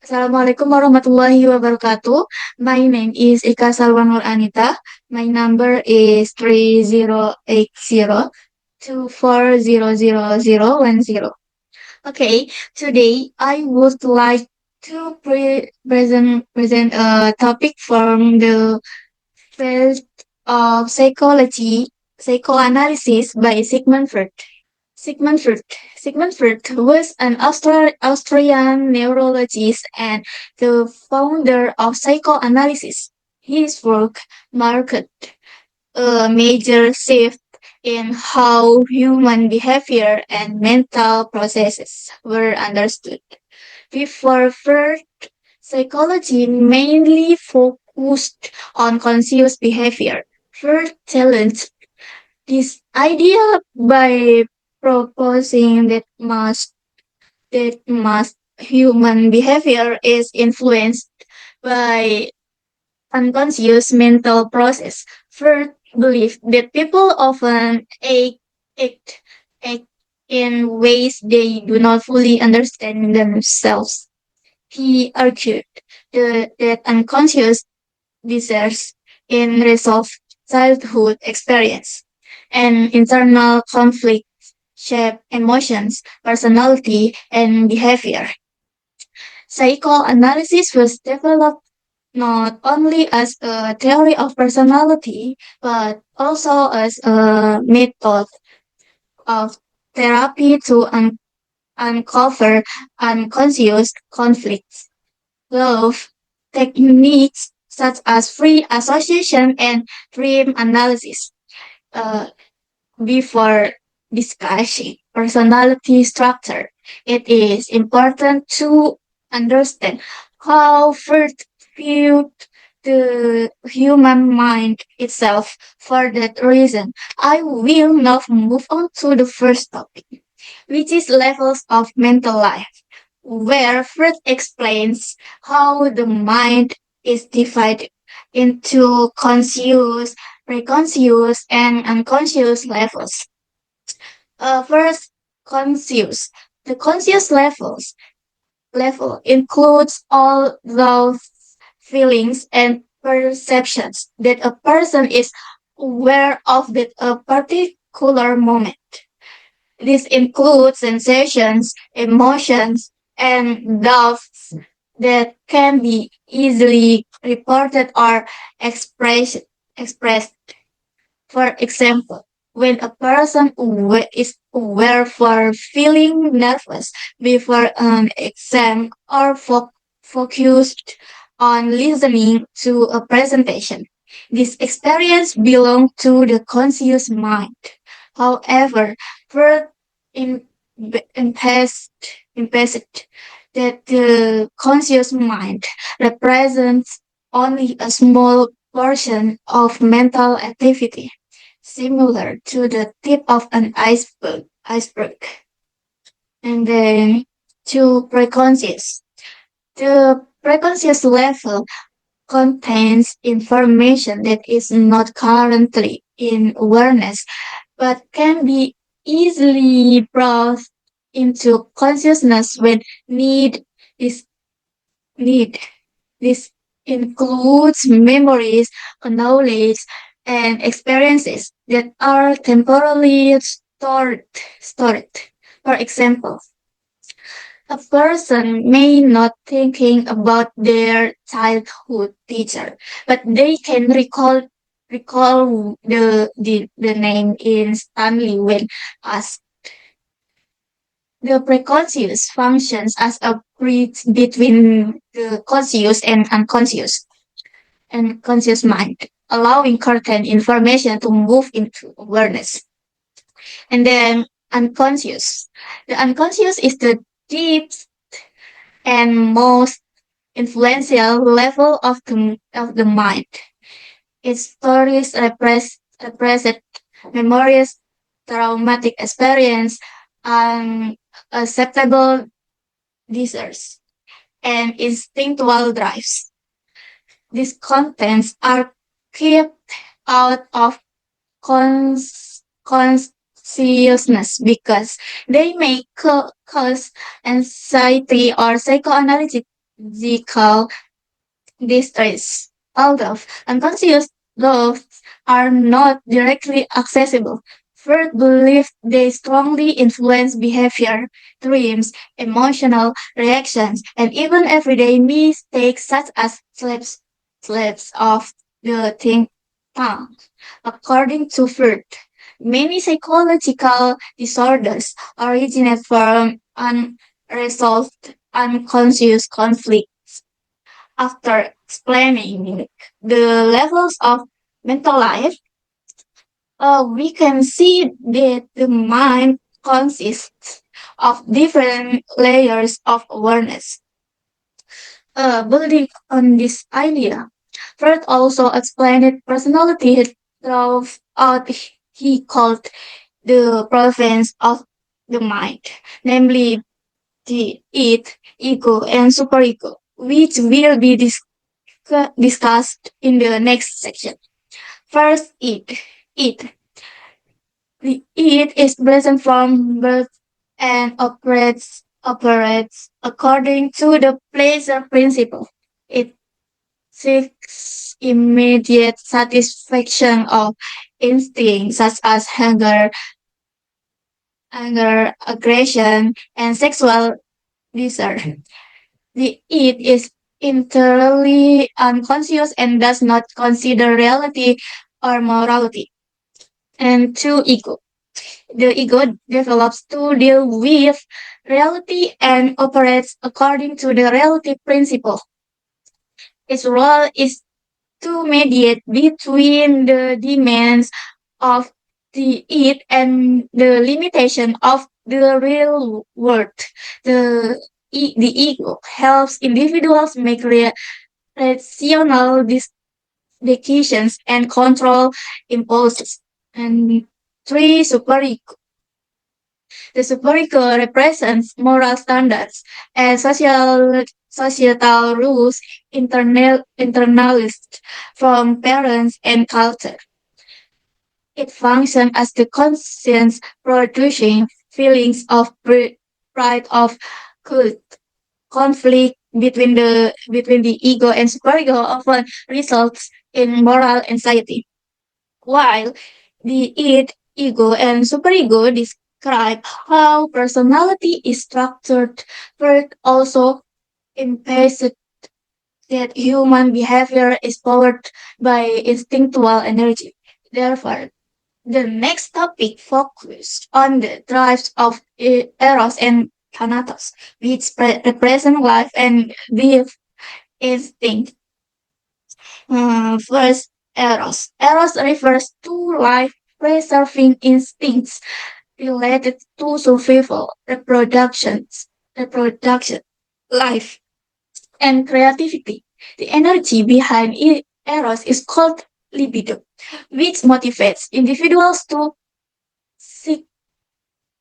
Assalamualaikum warahmatullahi wabarakatuh. My name is Ika Salwanur Anita. My number is 3080240010. Okay, today I would like to present a topic from the field of psychoanalysis by Sigmund Freud. Sigmund Freud. Sigmund Freud was an Austrian neurologist and the founder of psychoanalysis. His work marked a major shift in how human behavior and mental processes were understood. Before Freud, psychology mainly focused on conscious behavior. Freud challenged this idea by proposing that human behavior is influenced by unconscious mental process. Freud believed that people often act, act in ways they do not fully understand themselves. He argued that unconscious desires in resolved childhood experience and internal conflict shape emotions, personality, and behavior. Psychoanalysis was developed not only as a theory of personality, but also as a method of therapy to uncover unconscious conflicts. Love techniques such as free association and dream analysis uh, before discussing personality structure. It is important to understand how Freud viewed the human mind itself. For that reason, I will now move on to the first topic, which is levels of mental life, where Freud explains how the mind is divided into conscious, preconscious, and unconscious levels. First, conscious. The conscious level includes all those feelings and perceptions that a person is aware of at a particular moment. This includes sensations, emotions, and doubts that can be easily reported or expressed. For example, when a person is aware for feeling nervous before an exam or focused on listening to a presentation, this experience belongs to the conscious mind. However, Freud in, emphasized that the conscious mind represents only a small portion of mental activity, similar to the tip of an iceberg. And then to preconscious. The preconscious level contains information that is not currently in awareness, but can be easily brought into consciousness when need is need. This includes memories, knowledge, and experiences that are temporarily stored. For example, a person may not thinking about their childhood teacher, but they can recall the name instantly when asked. The preconscious functions as a bridge between the conscious and unconscious mind, allowing certain information to move into awareness. And then unconscious. The unconscious is the deep and most influential level of the mind. It stores repressed memories, traumatic experience, and acceptable desires, and instinctual drives. These contents are kept out of consciousness because they may cause anxiety or psychoanalytic physical distress. Although unconscious thoughts are not directly accessible, Freud believed they strongly influence behavior, dreams, emotional reactions, and even everyday mistakes such as slips of the tongue. According to Freud, many psychological disorders originate from unresolved unconscious conflict. After explaining the levels of mental life, we can see that the mind consists of different layers of awareness. Building on this idea, Freud also explained personality throughout he called the province of the mind, namely the id, ego, and superego, which will be discussed in the next section. First, id. Id. The id is present from birth and operates according to the pleasure principle. It seeks immediate satisfaction of instincts such as aggression, and sexual desire. The id is entirely unconscious and does not consider reality or morality. And two, ego. The ego develops to deal with reality and operates according to the reality principle. Its role is to mediate between the demands of the id and the limitation of the real world. The ego helps individuals make rational decisions and control impulses. And three, superego. The superego represents moral standards and societal rules internalized from parents and culture. It functions as the conscience producing feelings of pride of cult. Conflict between the ego and superego often results in moral anxiety. While the id, ego, and superego describe how personality is structured, Freud also emphasizes that human behavior is powered by instinctual energy. Therefore, the next topic focused on the drives of Eros and Thanatos, which represent life and death instinct. First, Eros. Eros refers to life-preserving instincts related to survival, reproduction, life, and creativity. The energy behind Eros is called libido, which motivates individuals to seek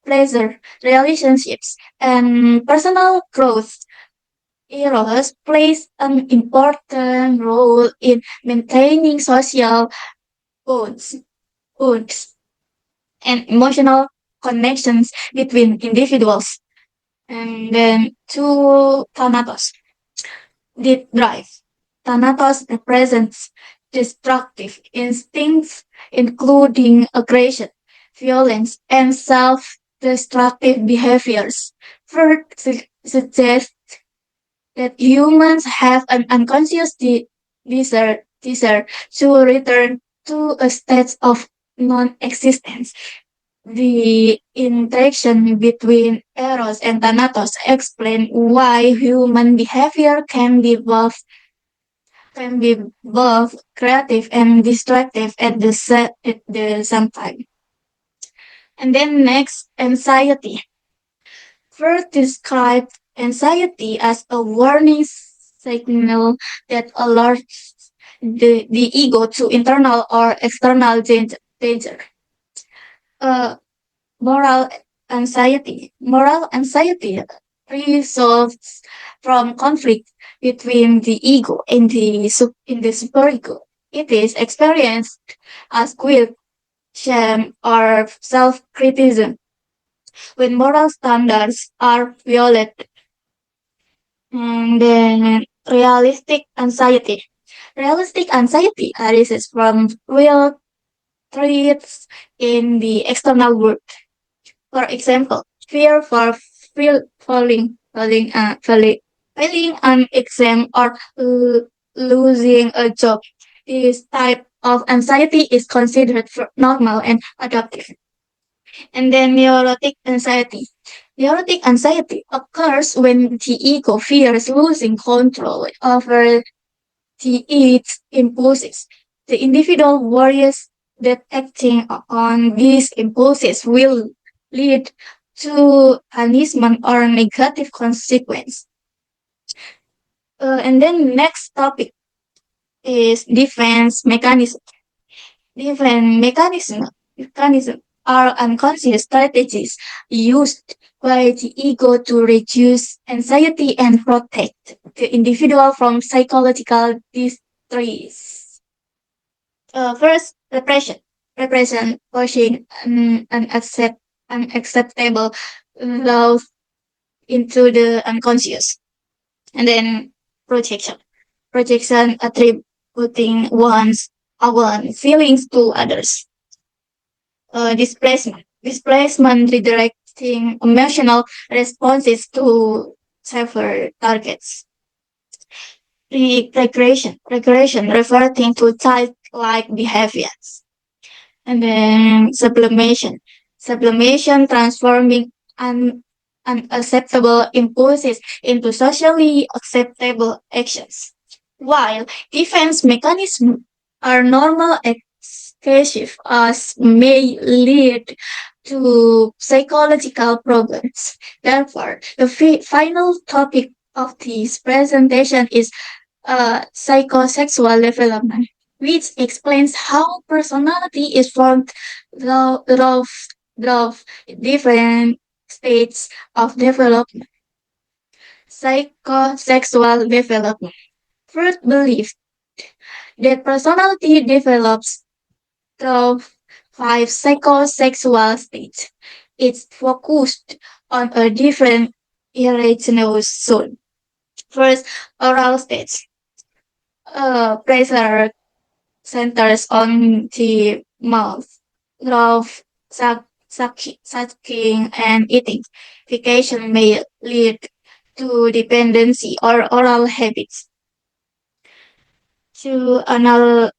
pleasure, relationships, and personal growth. Eros plays an important role in maintaining social bonds, bonds and emotional connections between individuals. And then to Thanatos, the drive. Thanatos represents destructive instincts, including aggression, violence, and self-destructive behaviors. Freud suggests that humans have an unconscious desire to return to a state of non-existence. The interaction between Eros and Thanatos explain why human behavior can be both creative and destructive at the same time. And then next, anxiety. First, describe anxiety as a warning signal that alerts the ego to internal or external danger. Uh, Moral anxiety results from conflict between the ego and the superego. It is experienced as guilt, shame, or self-criticism when moral standards are violated. And then realistic anxiety. Realistic anxiety arises from real threats in the external world. For example, fear for failing an exam or losing a job. This type of anxiety is considered normal and adaptive. And then neurotic anxiety. Neurotic anxiety occurs when the ego fears losing control over its impulses. The individual worries that acting on these impulses will lead to punishment or negative consequence. And then next topic is defense mechanism. Defense mechanism are unconscious strategies used by the ego to reduce anxiety and protect the individual from psychological distress. First, repression. Repression pushing unacceptable love into the unconscious. And then projection. Projection attributing one's own feelings to others. Displacement. Displacement redirecting emotional responses to safer targets. Regression. Regression reverting to childlike behaviors. And then sublimation. Sublimation transforming unacceptable impulses into socially acceptable actions. While defense mechanisms are normal excessive as may lead to psychological problems. Therefore, the final topic of this presentation is psychosexual development, which explains how personality is formed through different stages of development. Psychosexual development. Freud believed that personality develops through five psychosexual states. It's focused on a different erogenous zone. First, oral states. Pressure centers on the mouth, love, sucking, and eating. Vacation may lead to dependency or oral habits. To anal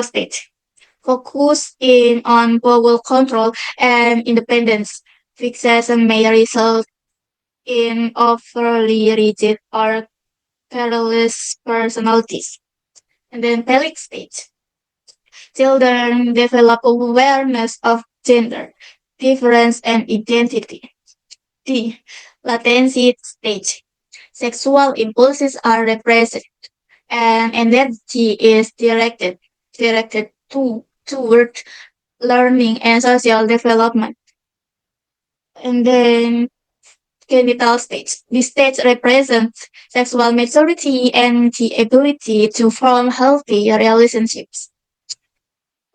state. Focus in on bowel control and independence. Fixation may result in overly rigid or careless personalities. And then telic stage. Children develop awareness of gender, difference, and identity. D. Latency stage. Sexual impulses are repressed and energy is directed toward learning and social development. And then genital stage. This stage represents sexual maturity and the ability to form healthy relationships.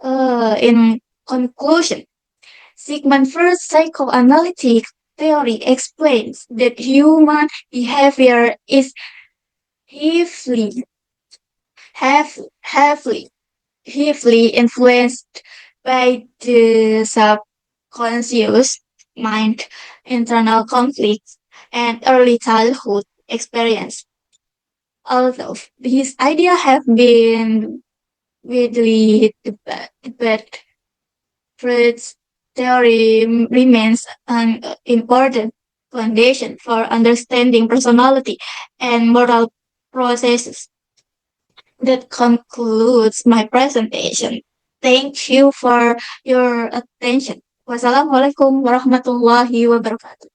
In conclusion, Sigmund Freud's psychoanalytic theory explains that human behavior is heavily, heavily, heavily influenced by the subconscious mind, internal conflicts, and early childhood experience. Although these ideas have been widely debated, Freud's theory remains an important foundation for understanding personality and moral processes. That concludes my presentation. Thank you for your attention. Wassalamualaikum warahmatullahi wabarakatuh.